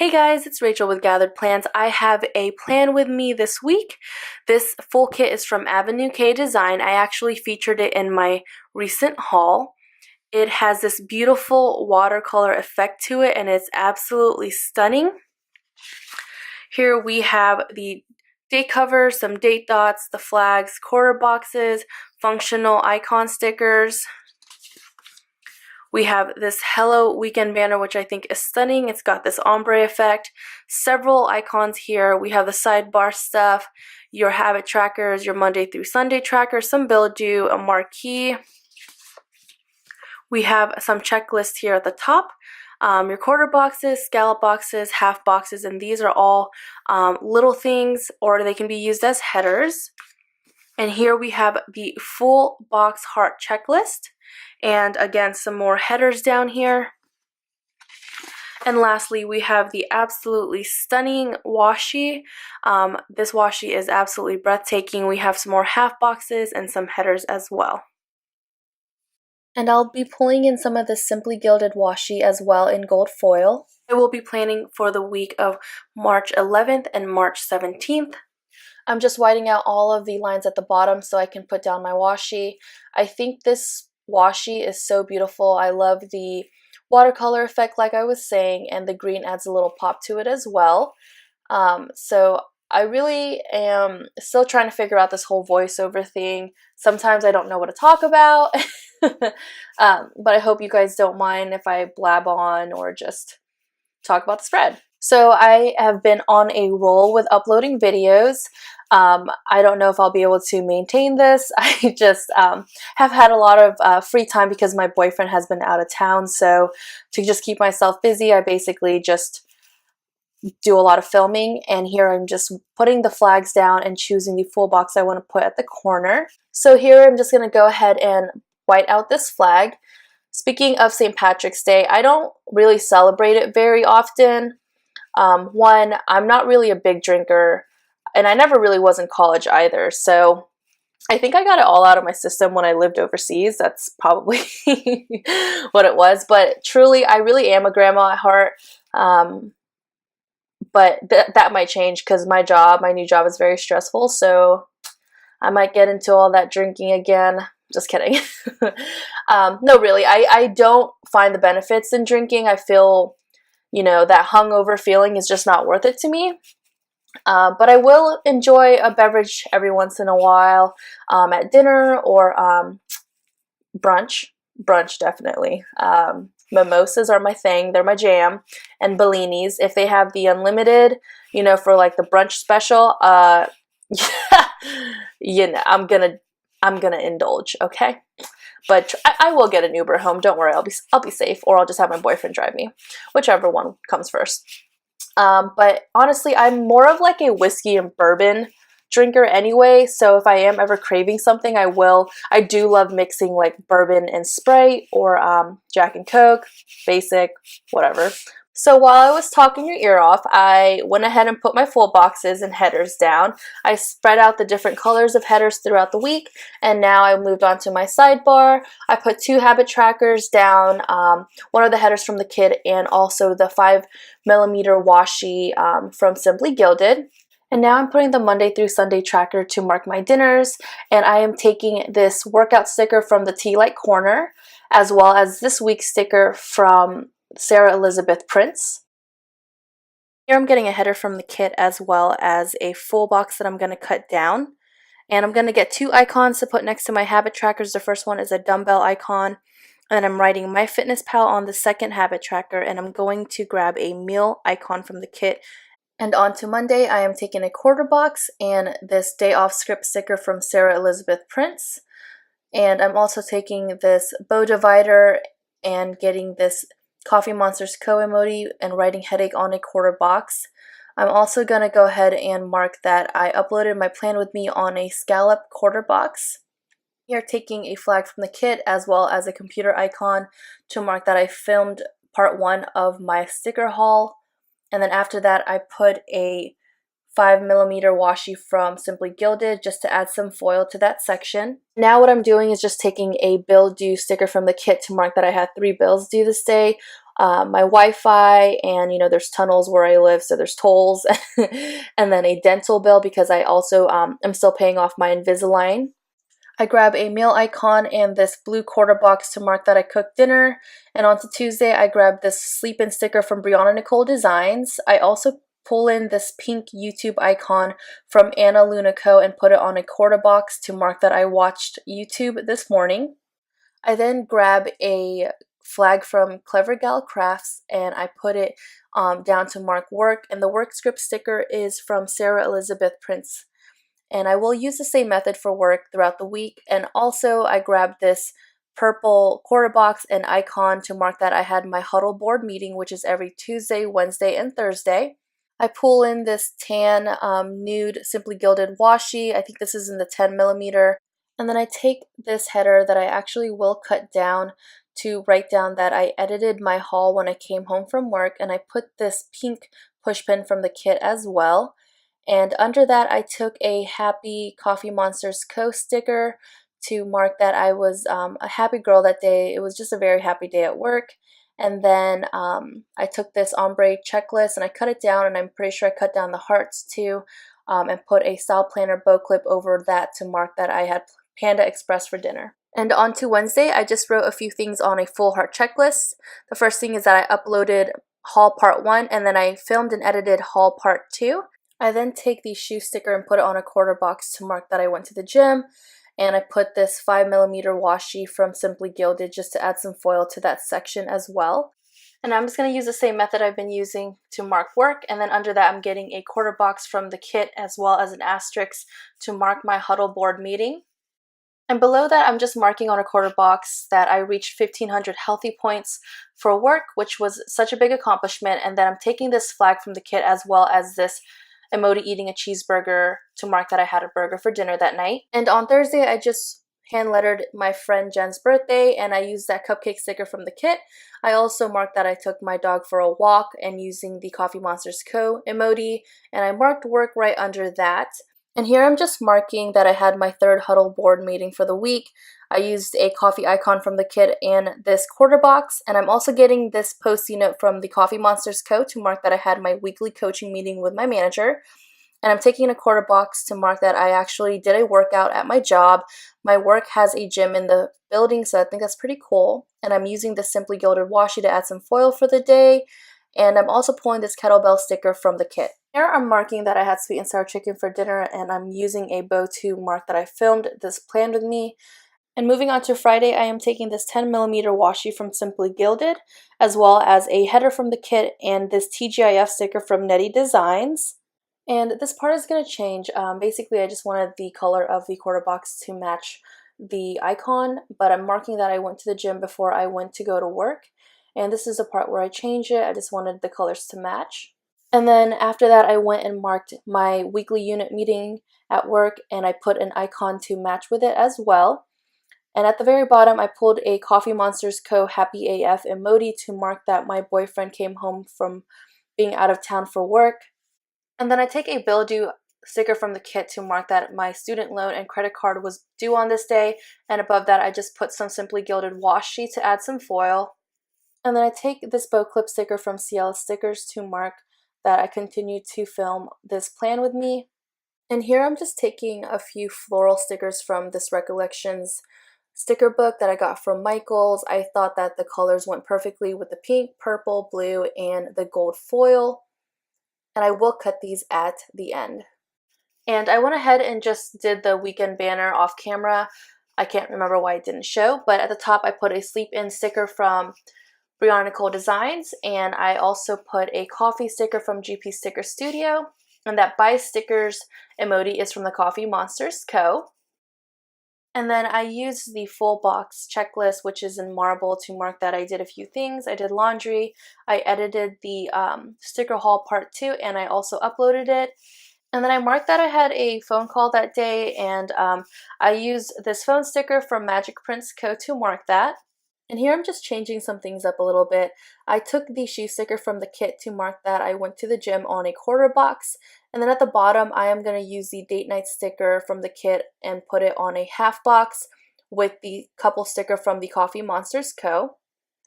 Hey guys, it's Rachel with Gathered Plans. I have a plan with me this week. This full kit is from Avenue K Design. I actually featured it in my recent haul. It has this beautiful watercolor effect to it and it's absolutely stunning. Here we have the date covers, some date dots, the flags, quarter boxes, functional icon stickers. We have this Hello Weekend banner, which I think is stunning. It's got this ombre effect. Several icons here. We have the sidebar stuff, your habit trackers, your Monday through Sunday trackers, some bill due, a marquee. We have some checklists here at the top. Your quarter boxes, scallop boxes, half boxes, and these are all little things, or they can be used as headers. And here we have the full box heart checklist. And again, some more headers down here. And lastly, we have the absolutely stunning washi. This washi is absolutely breathtaking. We have some more half boxes and some headers as well. And I'll be pulling in some of the Simply Gilded washi as well in gold foil. I will be planning for the week of March 11th and March 17th. I'm just whiting out all of the lines at the bottom so I can put down my washi. I think this washi is so beautiful. I love the watercolor effect like I was saying, and the green adds a little pop to it as well. So I really am still trying to figure out this whole voiceover thing. Sometimes I don't know what to talk about, but I hope you guys don't mind if I blab on or just talk about the spread. So I have been on a roll with uploading videos. I don't know if I'll be able to maintain this. I just have had a lot of free time because my boyfriend has been out of town. So to just keep myself busy, I basically just do a lot of filming. And here I'm just putting the flags down and choosing the full box I want to put at the corner. So here I'm just going to go ahead and white out this flag. Speaking of St. Patrick's Day, I don't really celebrate it very often. One, I'm not really a big drinker, and I never really was in college either, so I think I got it all out of my system when I lived overseas. That's probably what it was, but truly, I really am a grandma at heart, but that might change because my new job is very stressful, so I might get into all that drinking again. Just kidding. No, really, I don't find the benefits in drinking. I feel, you know, that hungover feeling is just not worth it to me. But I will enjoy a beverage every once in a while at dinner or brunch. Brunch, definitely. Mimosas are my thing. They're my jam. And Bellinis, if they have the unlimited, you know, for like the brunch special, you know, I'm gonna indulge, okay? But I will get an Uber home. Don't worry, I'll be safe, or I'll just have my boyfriend drive me, whichever one comes first. But honestly, I'm more of like a whiskey and bourbon drinker anyway. So if I am ever craving something, I will. I do love mixing like bourbon and Sprite or Jack and Coke, basic, whatever. So while I was talking your ear off, I went ahead and put my full boxes and headers down. I spread out the different colors of headers throughout the week, and now I moved on to my sidebar. I put 2 habit trackers down, one of the headers from the kit, and also the 5mm washi from Simply Gilded. And now I'm putting the Monday through Sunday tracker to mark my dinners, and I am taking this workout sticker from the Tea Light Corner, as well as this week's sticker from Sarah Elizabeth Prince. Here I'm getting a header from the kit as well as a full box that I'm going to cut down. And I'm going to get 2 icons to put next to my habit trackers. The first one is a dumbbell icon, and I'm writing MyFitnessPal on the second habit tracker, and I'm going to grab a meal icon from the kit. And on to Monday, I am taking a quarter box and this day off script sticker from Sarah Elizabeth Prince. And I'm also taking this bow divider and getting this Coffee Monsters Co emoji and writing headache on a quarter box. I'm also going to go ahead and mark that I uploaded my plan with me on a scallop quarter box. We are taking a flag from the kit as well as a computer icon to mark that I filmed part 1 of my sticker haul. And then after that, I put a 5mm washi from Simply Gilded just to add some foil to that section. Now what I'm doing is just taking a bill due sticker from the kit to mark that I had 3 bills due this day. my Wi-Fi, and there's tunnels where I live, so there's tolls, and then a dental bill because I also am still paying off my Invisalign. I grab a meal icon and this blue quarter box to mark that I cooked dinner. And on to Tuesday, I grab this sleep in sticker from Brianna Nicole Designs. I also pull in this pink YouTube icon from Anna Luna Co. and put it on a quarter box to mark that I watched YouTube this morning. I then grab a flag from Clever Gal Crafts and I put it down to mark work. And the work script sticker is from Sarah Elizabeth Prince. And I will use the same method for work throughout the week. And also I grabbed this purple quarter box and icon to mark that I had my huddle board meeting, which is every Tuesday, Wednesday, and Thursday. I pull in this tan nude Simply Gilded washi. I think this is in the 10 millimeter. And then I take this header that I actually will cut down to write down that I edited my haul when I came home from work, and I put this pink push pin from the kit as well. And under that, I took a Happy Coffee Monsters Co. sticker to mark that I was a happy girl that day. It was just a very happy day at work. And then I took this ombre checklist and I cut it down, and I'm pretty sure I cut down the hearts too, and put a style planner bow clip over that to mark that I had Panda Express for dinner. And on to Wednesday, I just wrote a few things on a full heart checklist. The first thing is that I uploaded haul part 1, and then I filmed and edited haul part 2. I then take the shoe sticker and put it on a quarter box to mark that I went to the gym. And I put this 5 millimeter washi from Simply Gilded just to add some foil to that section as well. And I'm just going to use the same method I've been using to mark work. And then under that, I'm getting a quarter box from the kit as well as an asterisk to mark my huddle board meeting. And below that, I'm just marking on a quarter box that I reached 1,500 healthy points for work, which was such a big accomplishment. And then I'm taking this flag from the kit as well as this emoji eating a cheeseburger to mark that I had a burger for dinner that night. And on Thursday, I just hand lettered my friend Jen's birthday, and I used that cupcake sticker from the kit. I also marked that I took my dog for a walk and using the Coffee Monsters Co. emoji, and I marked work right under that. And here I'm just marking that I had my third huddle board meeting for the week. I used a coffee icon from the kit and this quarter box, and I'm also getting this post-it note from the Coffee Monsters Co. to mark that I had my weekly coaching meeting with my manager. And I'm taking a quarter box to mark that I actually did a workout at my job. My work has a gym in the building, so I think that's pretty cool. And I'm using the Simply Gilded washi to add some foil for the day. And I'm also pulling this kettlebell sticker from the kit. Here I'm marking that I had sweet and sour chicken for dinner, and I'm using a bow to mark that I filmed this plan with me. And moving on to Friday, I am taking this 10 millimeter washi from Simply Gilded, as well as a header from the kit and this TGIF sticker from Nettie Designs. And this part is going to change. Basically, I just wanted the color of the quarter box to match the icon, but I'm marking that I went to the gym before I went to go to work. And this is the part where I change it. I just wanted the colors to match. And then after that, I went and marked my weekly unit meeting at work, and I put an icon to match with it as well. And at the very bottom, I pulled a Coffee Monsters Co. Happy AF emoji to mark that my boyfriend came home from being out of town for work. And then I take a bill due sticker from the kit to mark that my student loan and credit card was due on this day. And above that, I just put some Simply Gilded washi to add some foil. And then I take this bow clip sticker from CL Stickers to mark that I continue to film this plan with me. And here I'm just taking a few floral stickers from this Recollections sticker book that I got from Michaels. I thought that the colors went perfectly with the pink, purple, blue, and the gold foil. And I will cut these at the end. And I went ahead and just did the weekend banner off camera. I can't remember why it didn't show, but at the top I put a sleep in sticker from Brianna Nicole Designs, and I also put a coffee sticker from GP Sticker Studio, and that buy stickers emoji is from the Coffee Monsters Co. And then I used the full box checklist, which is in marble, to mark that I did a few things. I did laundry, I edited the sticker haul part 2, and I also uploaded it. And then I marked that I had a phone call that day, and I used this phone sticker from Magic Prince Co. to mark that. And here I'm just changing some things up a little bit. I took the shoe sticker from the kit to mark that I went to the gym on a quarter box. And then at the bottom, I am going to use the date night sticker from the kit and put it on a half box with the couple sticker from the Coffee Monsters Co.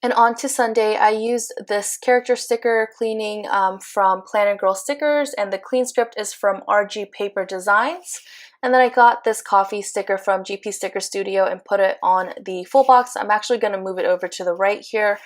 And on to Sunday, I used this character sticker cleaning from Planet Girl Stickers, and the clean script is from RG Paper Designs. And then I got this coffee sticker from GP Sticker Studio and put it on the full box. I'm actually going to move it over to the right here.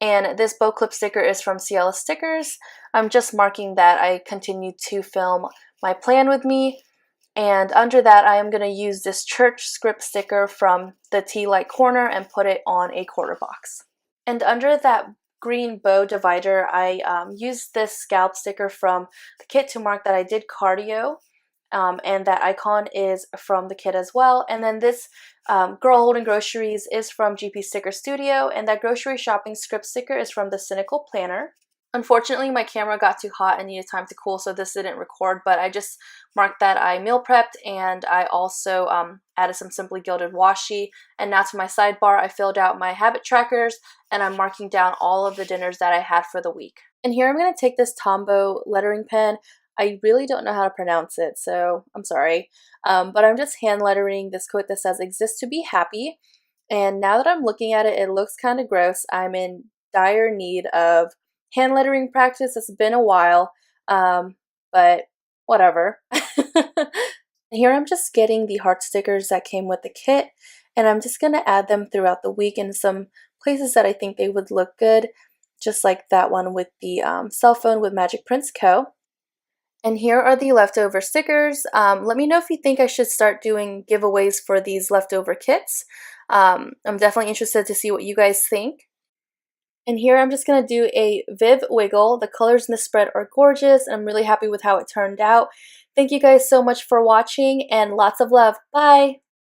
And this bow clip sticker is from Ciela Stickers. I'm just marking that I continue to film my plan with me. And under that, I am going to use this church script sticker from the Tea Light Corner and put it on a quarter box. And under that green bow divider, I used this scalp sticker from the kit to mark that I did cardio. And that icon is from the kit as well. And then this Girl Holding Groceries is from GP Sticker Studio, and that grocery shopping script sticker is from the Cynical Planner. Unfortunately, my camera got too hot and needed time to cool, so this didn't record, but I just marked that I meal prepped, and I also added some Simply Gilded washi. And now to my sidebar, I filled out my habit trackers, and I'm marking down all of the dinners that I had for the week. And here I'm going to take this Tombow lettering pen. I really don't know how to pronounce it, so I'm sorry. But I'm just hand lettering this quote that says, "Exist to be happy." And now that I'm looking at it, it looks kind of gross. I'm in dire need of hand lettering practice. It's been a while, but whatever. Here I'm just getting the heart stickers that came with the kit, and I'm just going to add them throughout the week in some places that I think they would look good, just like that one with the cell phone with Magic Prints Co. And here are the leftover stickers. Let me know if you think I should start doing giveaways for these leftover kits. I'm definitely interested to see what you guys think. And here I'm just going to do a Viv Wiggle. The colors in the spread are gorgeous, and I'm really happy with how it turned out. Thank you guys so much for watching, and lots of love. Bye!